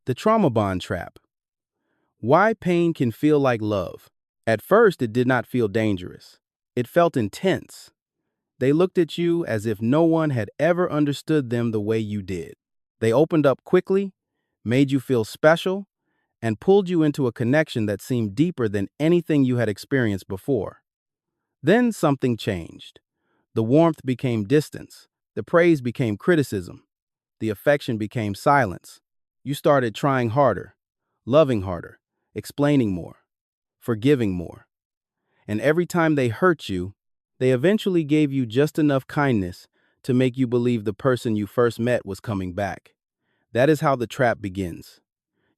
The traumabond trap. Why pain can feel like love. At first, it did not feel dangerous. It felt intense. They looked at you as if no one had ever understood them the way you did. They opened up quickly, made you feel special, and pulled you into a connection that seemed deeper than anything you had experienced before. Then something changed. The warmth became distance. The praise became criticism. The affection became silence. You started trying harder, loving harder, explaining more, forgiving more. And every time they hurt you, they eventually gave you just enough kindness to make you believe the person you first met was coming back. That is how the trap begins.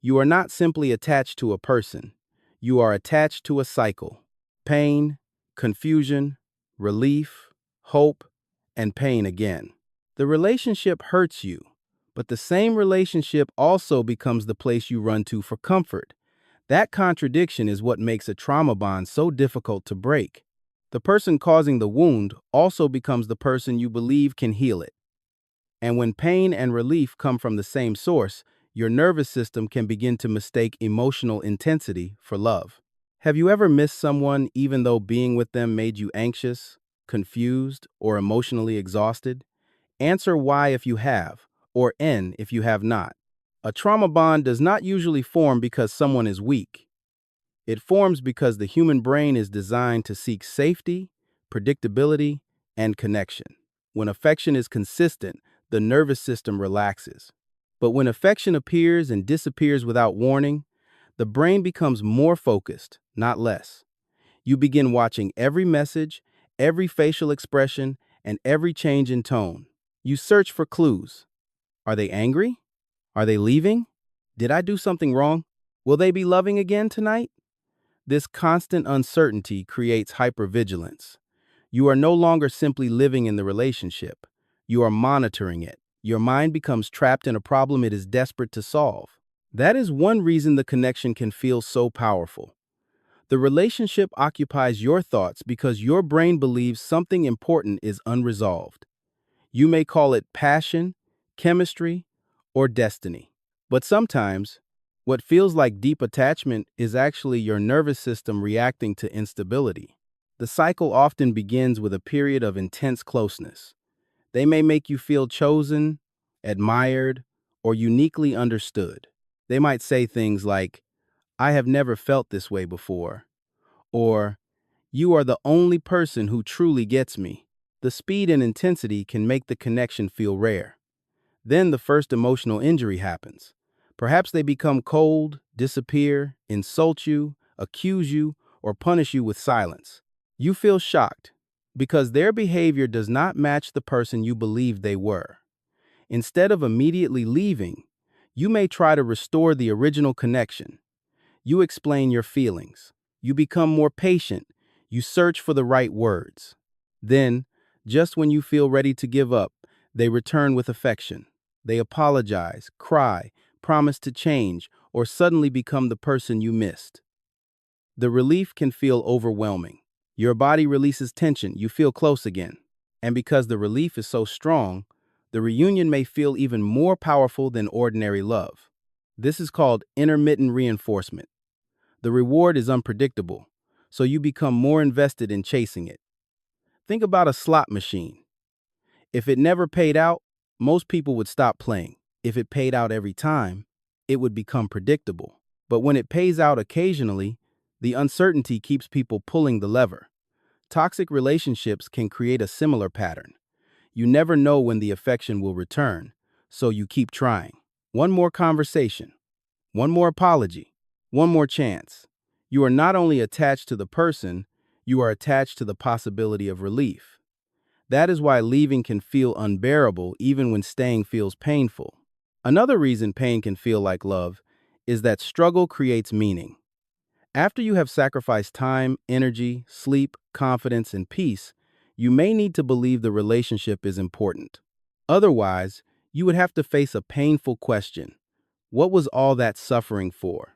You are not simply attached to a person. You are attached to a cycle. Pain, confusion, relief, hope, and pain again. The relationship hurts you, but the same relationship also becomes the place you run to for comfort. That contradiction is what makes a trauma bond so difficult to break. The person causing the wound also becomes the person you believe can heal it. And when pain and relief come from the same source, your nervous system can begin to mistake emotional intensity for love. Have you ever missed someone even though being with them made you anxious, confused, or emotionally exhausted? Answer Y if you have, or N if you have not. A trauma bond does not usually form because someone is weak. It forms because the human brain is designed to seek safety, predictability, and connection. When affection is consistent, the nervous system relaxes. But when affection appears and disappears without warning, the brain becomes more focused, not less. You begin watching every message, every facial expression, and every change in tone. You search for clues. Are they angry? Are they leaving? Did I do something wrong? Will they be loving again tonight? This constant uncertainty creates hypervigilance. You are no longer simply living in the relationship. You are monitoring it. Your mind becomes trapped in a problem it is desperate to solve. That is one reason the connection can feel so powerful. The relationship occupies your thoughts because your brain believes something important is unresolved. You may call it passion, chemistry, or destiny. But sometimes, what feels like deep attachment is actually your nervous system reacting to instability. The cycle often begins with a period of intense closeness. They may make you feel chosen, admired, or uniquely understood. They might say things like, "I have never felt this way before," or "You are the only person who truly gets me." The speed and intensity can make the connection feel rare. Then the first emotional injury happens. Perhaps they become cold, disappear, insult you, accuse you, or punish you with silence. You feel shocked because their behavior does not match the person you believed they were. Instead of immediately leaving, you may try to restore the original connection. You explain your feelings. You become more patient. You search for the right words. Then, just when you feel ready to give up, they return with affection. They apologize, cry, promise to change, or suddenly become the person you missed. The relief can feel overwhelming. Your body releases tension, you feel close again. And because the relief is so strong, the reunion may feel even more powerful than ordinary love. This is called intermittent reinforcement. The reward is unpredictable, so you become more invested in chasing it. Think about a slot machine. If it never paid out, most people would stop playing. If it paid out every time, it would become predictable. But when it pays out occasionally, the uncertainty keeps people pulling the lever. Toxic relationships can create a similar pattern. You never know when the affection will return, so you keep trying. One more conversation, one more apology, one more chance. You are not only attached to the person, you are attached to the possibility of relief. That is why leaving can feel unbearable even when staying feels painful. Another reason pain can feel like love is that struggle creates meaning. After you have sacrificed time, energy, sleep, confidence, and peace, you may need to believe the relationship is important. Otherwise, you would have to face a painful question. What was all that suffering for?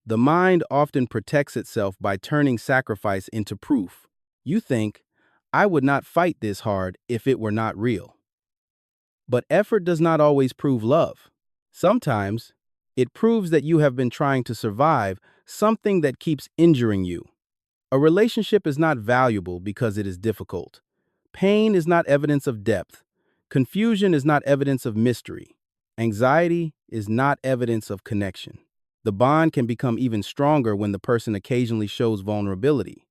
The mind often protects itself by turning sacrifice into proof. You think, "I would not fight this hard if it were not real." But effort does not always prove love. Sometimes, It proves that you have been trying to survive something that keeps injuring you. A relationship is not valuable because it is difficult. Pain is not evidence of depth. Confusion is not evidence of mystery. Anxiety is not evidence of connection. The bond can become even stronger when the person occasionally shows vulnerability.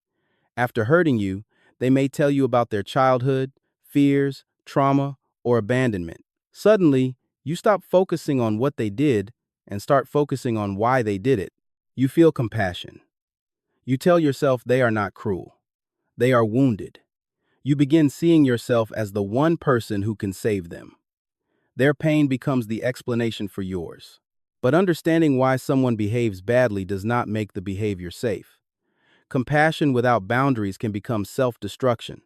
After hurting you, they may tell you about their childhood, fears, trauma, or abandonment. Suddenly, you stop focusing on what they did and start focusing on why they did it. You feel compassion. You tell yourself they are not cruel. They are wounded. You begin seeing yourself as the one person who can save them. Their pain becomes the explanation for yours. But understanding why someone behaves badly does not make the behavior safe. Compassion without boundaries can become self-destruction.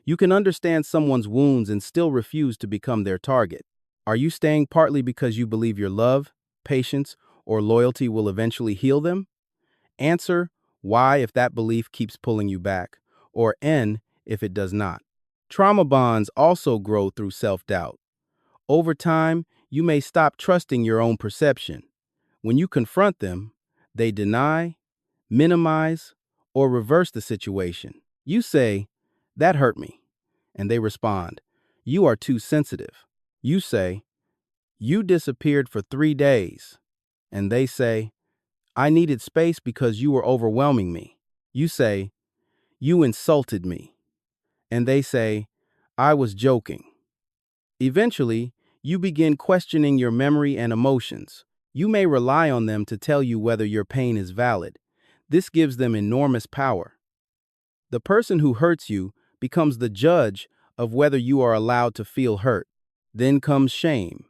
You can understand someone's wounds and still refuse to become their target. Are you staying partly because you believe your love, patience, or loyalty will eventually heal them? Answer why if that belief keeps pulling you back, or N if it does not. Trauma bonds also grow through self-doubt. Over time, you may stop trusting your own perception. When you confront them, they deny, minimize, or reverse the situation. You say, "That hurt me," and they respond, "You are too sensitive." You say, "You disappeared for 3 days," and they say, "I needed space because you were overwhelming me." You say, "You insulted me," and they say, "I was joking." Eventually, you begin questioning your memory and emotions. You may rely on them to tell you whether your pain is valid. This gives them enormous power. The person who hurts you becomes the judge of whether you are allowed to feel hurt. Then comes shame.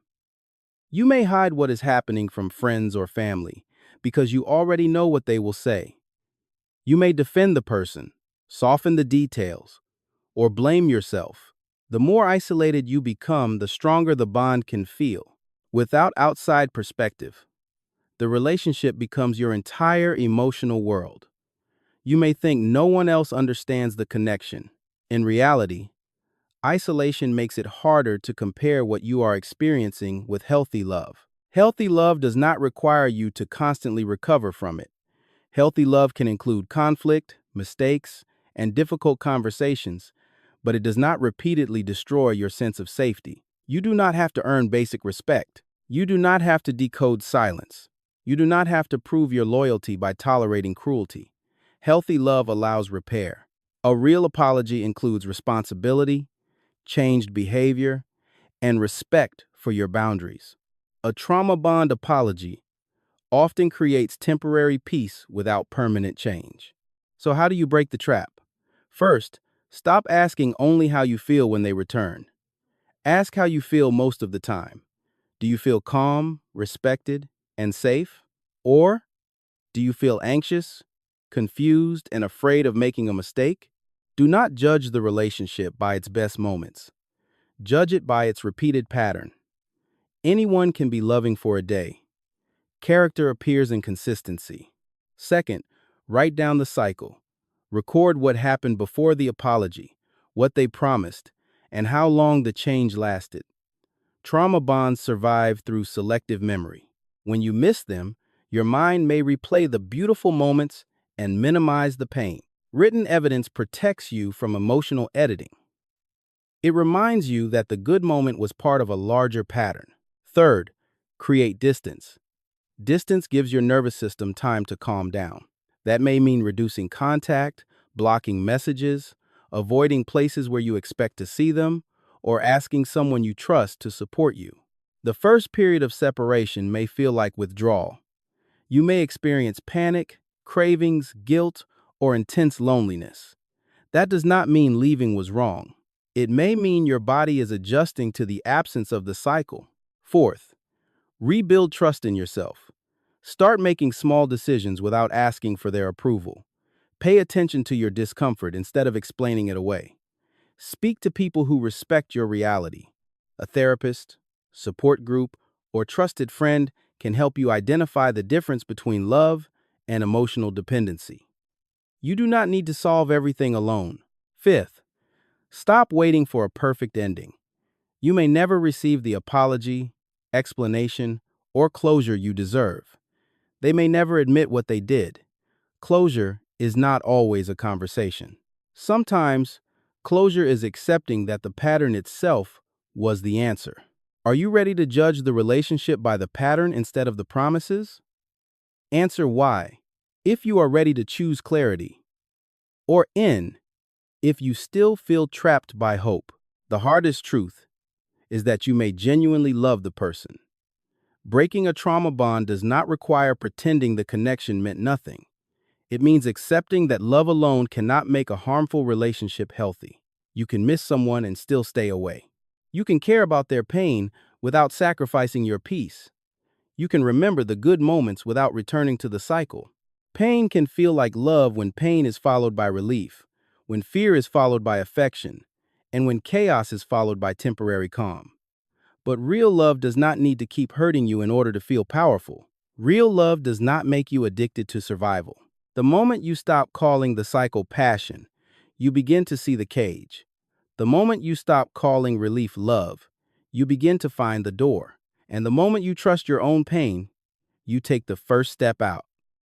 You may hide what is happening from friends or family because you already know what they will say. You may defend the person, soften the details, or blame yourself. The more isolated you become, the stronger the bond can feel. Without outside perspective, the relationship becomes your entire emotional world. You may think no one else understands the connection. In reality, isolation makes it harder to compare what you are experiencing with healthy love. Healthy love does not require you to constantly recover from it. Healthy love can include conflict, mistakes, and difficult conversations, but it does not repeatedly destroy your sense of safety. You do not have to earn basic respect. You do not have to decode silence. You do not have to prove your loyalty by tolerating cruelty. Healthy love allows repair. A real apology includes responsibility, changed behavior, and respect for your boundaries. A trauma bond apology often creates temporary peace without permanent change. So how do you break the trap? First, stop asking only how you feel when they return. Ask how you feel most of the time. Do you feel calm, respected, and safe? Or do you feel anxious, confused, and afraid of making a mistake? Do not judge the relationship by its best moments. Judge it by its repeated pattern. Anyone can be loving for a day. Character appears in consistency. Second, write down the cycle. Record what happened before the apology, what they promised, and how long the change lasted. Trauma bonds survive through selective memory. When you miss them, your mind may replay the beautiful moments and minimize the pain. Written evidence protects you from emotional editing. It reminds you that the good moment was part of a larger pattern. Third, create distance. Distance gives your nervous system time to calm down. That may mean reducing contact, blocking messages, avoiding places where you expect to see them, or asking someone you trust to support you. The first period of separation may feel like withdrawal. You may experience panic, cravings, guilt, or intense loneliness. That does not mean leaving was wrong. It may mean your body is adjusting to the absence of the cycle. Fourth, rebuild trust in yourself. Start making small decisions without asking for their approval. Pay attention to your discomfort instead of explaining it away. Speak to people who respect your reality. A therapist, support group, or trusted friend can help you identify the difference between love and emotional dependency. You do not need to solve everything alone. Fifth, stop waiting for a perfect ending. You may never receive the apology, explanation, or closure you deserve. They may never admit what they did. Closure is not always a conversation. Sometimes, closure is accepting that the pattern itself was the answer. Are you ready to judge the relationship by the pattern instead of the promises? Answer why, if you are ready to choose clarity. Or N, if you still feel trapped by hope. The hardest truth is that you may genuinely love the person. Breaking a trauma bond does not require pretending the connection meant nothing. It means accepting that love alone cannot make a harmful relationship healthy. You can miss someone and still stay away. You can care about their pain without sacrificing your peace. You can remember the good moments without returning to the cycle. Pain can feel like love when pain is followed by relief, when fear is followed by affection, and when chaos is followed by temporary calm. But real love does not need to keep hurting you in order to feel powerful. Real love does not make you addicted to survival. The moment you stop calling the cycle passion, you begin to see the cage. The moment you stop calling relief love, you begin to find the door. And the moment you trust your own pain, you take the first step out.